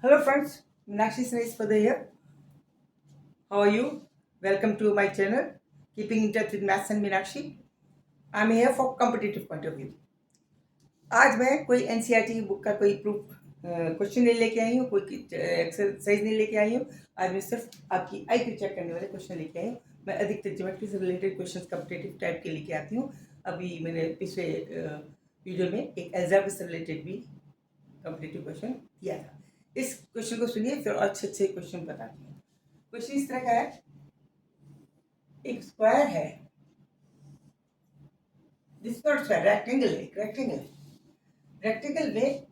Hello friends, Meenakshi Snaispada here. How are you? Welcome to my channel, Keeping in Touch with Maths and Meenakshi. I am here for competitive point of view. आज मैं कोई NCERT की book का कोई proof question नहीं लेके आई हूँ, कोई एक्सरसाइज नहीं लेके आई हूँ। आज मैं सिर्फ आपकी आईक्यू चेक करने वाले क्वेश्चन लेके आई हूँ। मैं अधिकतर ज्योमेट्री से रिलेटेड क्वेश्चन कॉम्पिटेटिव टाइप के लेके आती हूँ। अभी मैंने पिछले वीडियो में एक एल्जेब्रा से रिलेटेड भी कॉम्पिटेटिव क्वेश्चन दिया था। इस क्वेश्चन को सुनिए, फिर अच्छे अच्छे क्वेश्चन बताती हूँ। क्वेश्चन इस तरह का है, एक स्क्वायर है, दिस नॉट स्क्वायर, रेक्टेंगल है, रेक्टेंगल में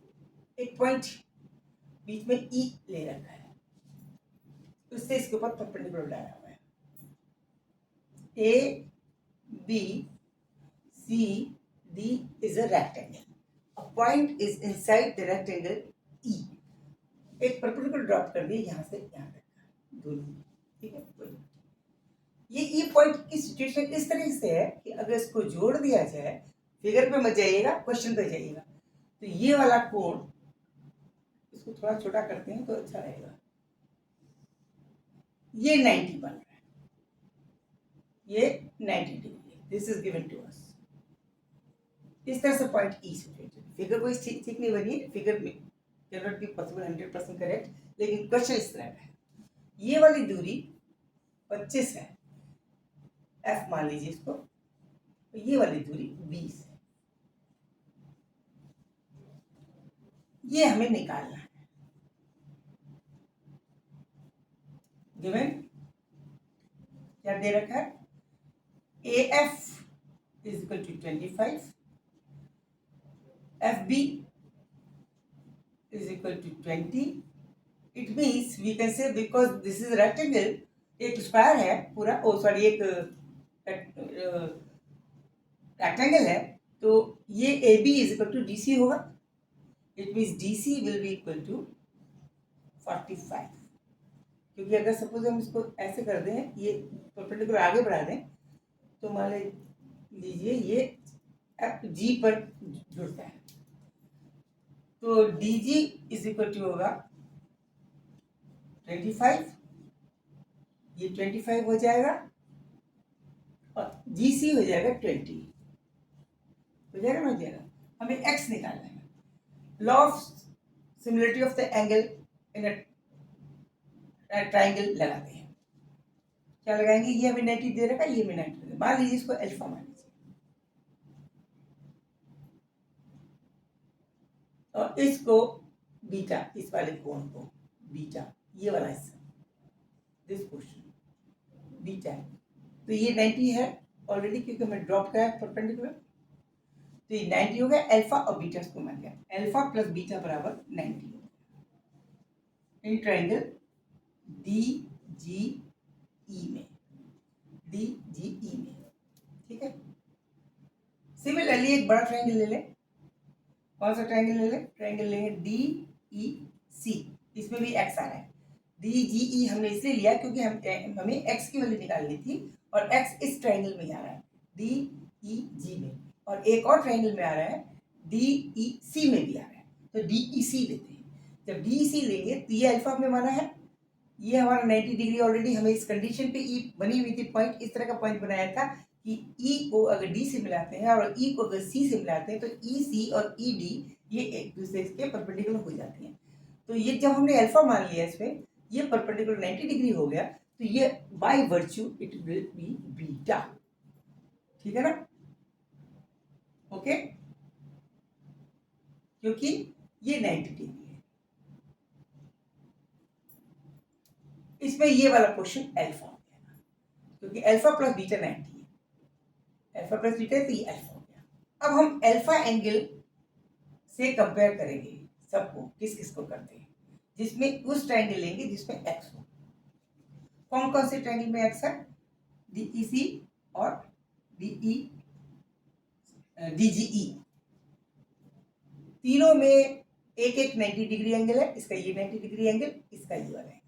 एक पॉइंट बीच में ई ले रखा है, उससे इसके ऊपर परपेंडिकुलर डाला हुआ है। A B C D is a rectangle, a point is inside the rectangle E. एक परपेंडिकुलर ड्रॉप कर दिए यहाँ से यहाँ तक दोनों, ठीक है। ये ई पॉइंट की सिचुएशन इस तरह से है कि अगर इसको जोड़ दिया जाए, फिगर पे मत जाइएगा, क्वेश्चन पे जाइएगा, तो ये वाला कोण, इसको थोड़ा छोटा करते हैं तो अच्छा रहेगा, ये 90 बन रहा है, ये 90 degree, this is given to us. इस तरह से पॉइंट ई सिचुएशन, फिगर कोई ठीक नहीं बनी है, फिगर में can not be possible 100% correct, लेकिन क्वेश्चन इस तरह का है। ये वाली दूरी 25 है, एफ मान लीजिए इसको, तो ये वाली दूरी 20 है, ये हमें निकालना है। गिवन क्या दे रखा है, A F is equal to 25, F B is equal to 20। It means we can say, because this is rectangle, एक स्क्वायर है पूरा, ओ सॉरी एक रेक्टेंगल है, तो ये A B is equal to D C होगा। It means D C will be equal to 45, क्योंकि अगर सपोज हम इसको ऐसे कर दें, ये परपेंडिकुलर आगे बढ़ा दें, तो मान लीजिए ये एफ जी पर जुड़ता है, तो D G is equal to होगा 25, ये 25 हो जाएगा, और जी सी हो जाएगा 20, हो जाएगा ना, हो जाएगा। हमें एक्स निकालना है। Law of similarity of the angle in a triangle लगाते हैं। क्या लगाएंगे, ये हमें 90 दे रखा है, ये हमें 90 दे, मान लीजिए इसको अल्फा मान लीजिए, और इसको बीटा, इस वाले कोण को बीटा, ये वाला हिस्सा, दिस पोर्शन बीटा है, तो ये 90 है ऑलरेडी, क्योंकि हमें ड्रॉप किया है परपेंडिकुलर, तो ये 90 हो गया। अल्फा और बीटा इसको मान गया, अल्फा प्लस बीटा बराबर 90 हो गया इन ट्राइंगल डी जी ई में, डी जी ई में, ठीक है। सिमिलरली एक बड़ा ट्राइंगल ले लें, कौन सा ट्राइंगल ले लें, ट्राइंगल लेंगे डी ई सी, इसमें भी एक्स आ रहा है। डी जी ई हमने इसलिए लिया क्योंकि हमें एक्स की वैल्यू निकालनी थी, और एक्स इस ट्राइंगल में आ रहा है डी ई जी में, और एक और ट्राइंगल में आ रहा है डी ई सी में भी आ रहा है, तो डी ई सी लेते हैं। जब डी ई सी लेंगे तो ये अल्फा में माना है, ये हमारा 90 डिग्री ऑलरेडी हमें इस कंडीशन पे ई बनी हुई थी, पॉइंट इस तरह का पॉइंट बनाया था कि ई को अगर डी से मिलाते हैं और ई को अगर सी से मिलाते हैं, तो ई सी और ई डी ये एक दूसरे के परपेंडिकुलर हो जाती हैं। तो ये जब हमने अल्फा मान लिया इसमें, ये परपेंडिकुलर 90 डिग्री हो गया, तो ये by virtue it will be beta, ठीक है ना, ओके, क्योंकि ये 90 डिग्री है। इसमें ये वाला क्वेश्चन अल्फा हो गया, क्योंकि अल्फा प्लस बीटा 90 है, अल्फा प्लस बीटा है, तो ये अल्फा हो गया। अब हम अल्फा एंगल से कंपेयर करेंगे सबको, किस किस को करते हैं, जिसमें उस ट्रायंगल लेंगे जिसमें एक्स हो। कौन कौन से ट्रायंगल में एक्स है, डी सी और डी जी ई, तीनों में एक एक 90 डिग्री एंगल है, इसका ये 90 डिग्री एंगल, इसका ये वाला एंगल,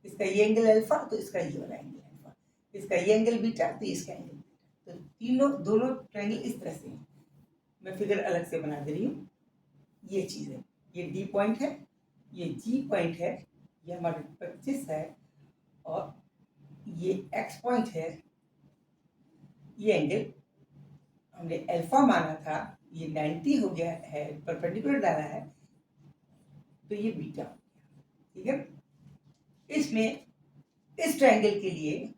इसका ये एंगल अल्फा, तो इसका ये वाला एंगल अल्फा, इसका ये एंगल बीटा, तो इसका एंगल बीटा, तो तीनों दोनों ट्रायंगल इस तरह से हैं। मैं फिगर अलग से बना दे रही हूँ, ये चीज़ है, ये डी पॉइंट है, ये जी पॉइंट है, ये हमारा 25 है, और ये एक्स पॉइंट है, ये एंगल हमने अल्फा माना था, ये 90 हो गया है, परपेंडिकुलर डाला है, तो ये बीटा हो गया। ठीक है, इसमें इस ट्रायंगल के लिए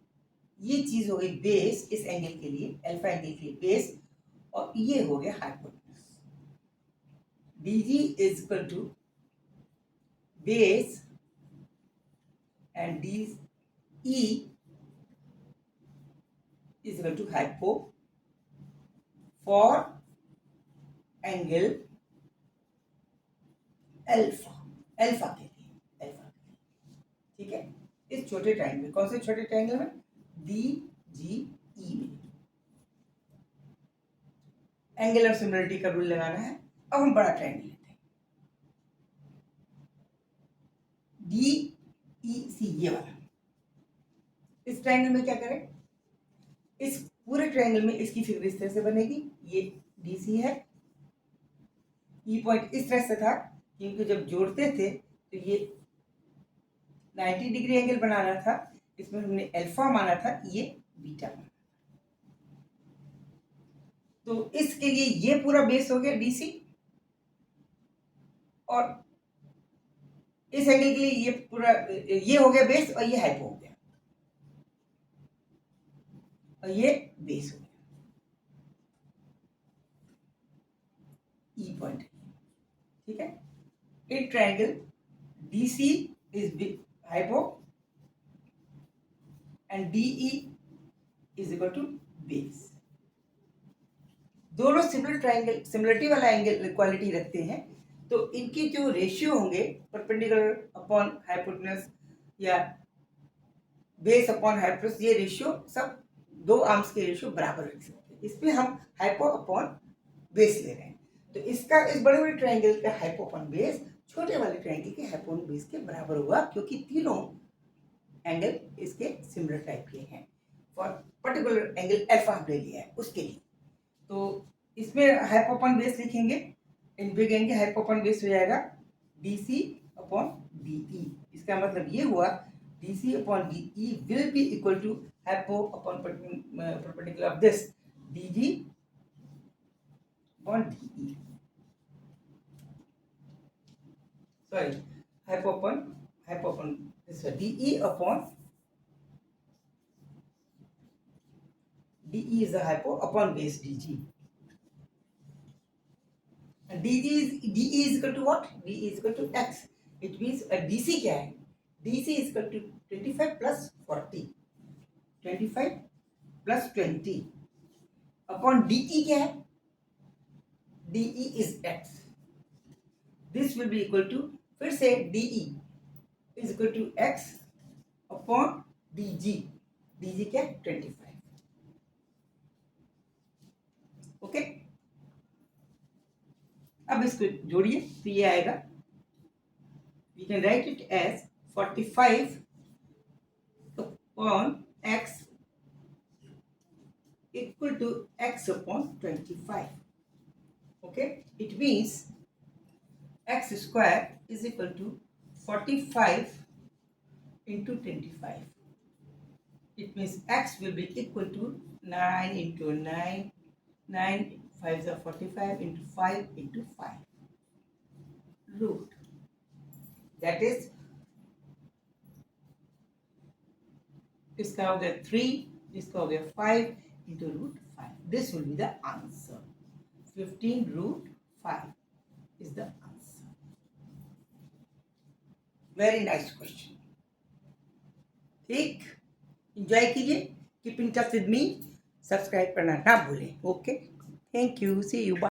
ये चीज हो गई बेस, इस एंगल के लिए, अल्फा एंगल के लिए बेस, और ये हो गया hypotenuse. DG is equal to base and D E is equal to hypo for angle alpha, alpha के लिए, अल्फा के लिए। ठीक है, इस छोटे ट्रायंगल, कौन से छोटे ट्रायंगल में, डी जी ई में एंगुलर सिमिलरिटी का रूल लगाना है। अब हम बड़ा ट्रायंगल लेते हैं, डी ई सी, ये वाला। इस ट्रायंगल में क्या करें, इस पूरे ट्रायंगल में इसकी फिगर इस तरह से बनेगी, ये डी सी है, ई पॉइंट इस तरह से था क्योंकि जब जोड़ते थे तो ये 90 डिग्री एंगल बनाना था, इसमें हमने अल्फा माना था, ये बीटा माना। तो इसके लिए ये पूरा बेस हो गया डीसी, और इस एंगल के लिए ये पूरा, ये हो गया बेस, और ये हाइपो हो गया, और ये बेस हो गया, ई पॉइंट। ठीक है, in triangle DC is hypo and DE is equal to base. दोनों सिमिलर ट्रायंगल सिमिलरिटी वाला एंगल क्वालिटी रखते हैं, तो इनके जो रेशियो होंगे परपेंडिकुलर अपॉन हाइपोटेन्यूज या बेस अपॉन हाइपोटेन्यूज, ये रेशियो सब दो आर्म्स के रेशियो बराबर रख सकते हैं। इसमें हम हाइपो अपॉन बेस ले रहे हैं, तो इसका इस बड़े बड़े ट्रायंगल का हाइपो अपॉन बेस छोटे वाले ट्रायंगल के हाइपो अपॉन बेस के बराबर होगा, क्योंकि तीनों एंगल इसके सिमिलर टाइप के हैं। फॉर पर्टिकुलर एंगल अल्फा हमने लिया है उसके लिए, तो इसमें हाइपो अपॉन बेस लिखेंगे, in big angle hypo upon base हो जाएगा डीसी अपॉन डीई। इसका मतलब ये हुआ DC upon DE will be equal to hypo upon perpendicular of this DG upon DE, sorry hypo upon this dE upon dE is the hypo upon base dg, and dE is equal to what, dE is equal to x, it means dc क्या है, dc is equal to 25 plus 40, 25 plus 20 upon dE क्या है, dE is x, this will be equal to, फिर से dE is equal to x upon dg, dg क्या है 25। Okay, अब इसको जोड़िए तो ये आएगा, we can write it as 45 upon x equal to x upon 25। Okay, it means x square is equal to 45 into 25. It means x will be equal to 9 into 9, 9 5 are 45 into 5 into 5 root, that is इसका हो गया 3, इसका हो गया 5 into root 5. This will be the answer. 15 root 5 is the answer. Very nice question. ठीक, enjoy कीजिए, keep in touch with me, subscribe करना ना भूलें। Okay, thank you, see you, bye.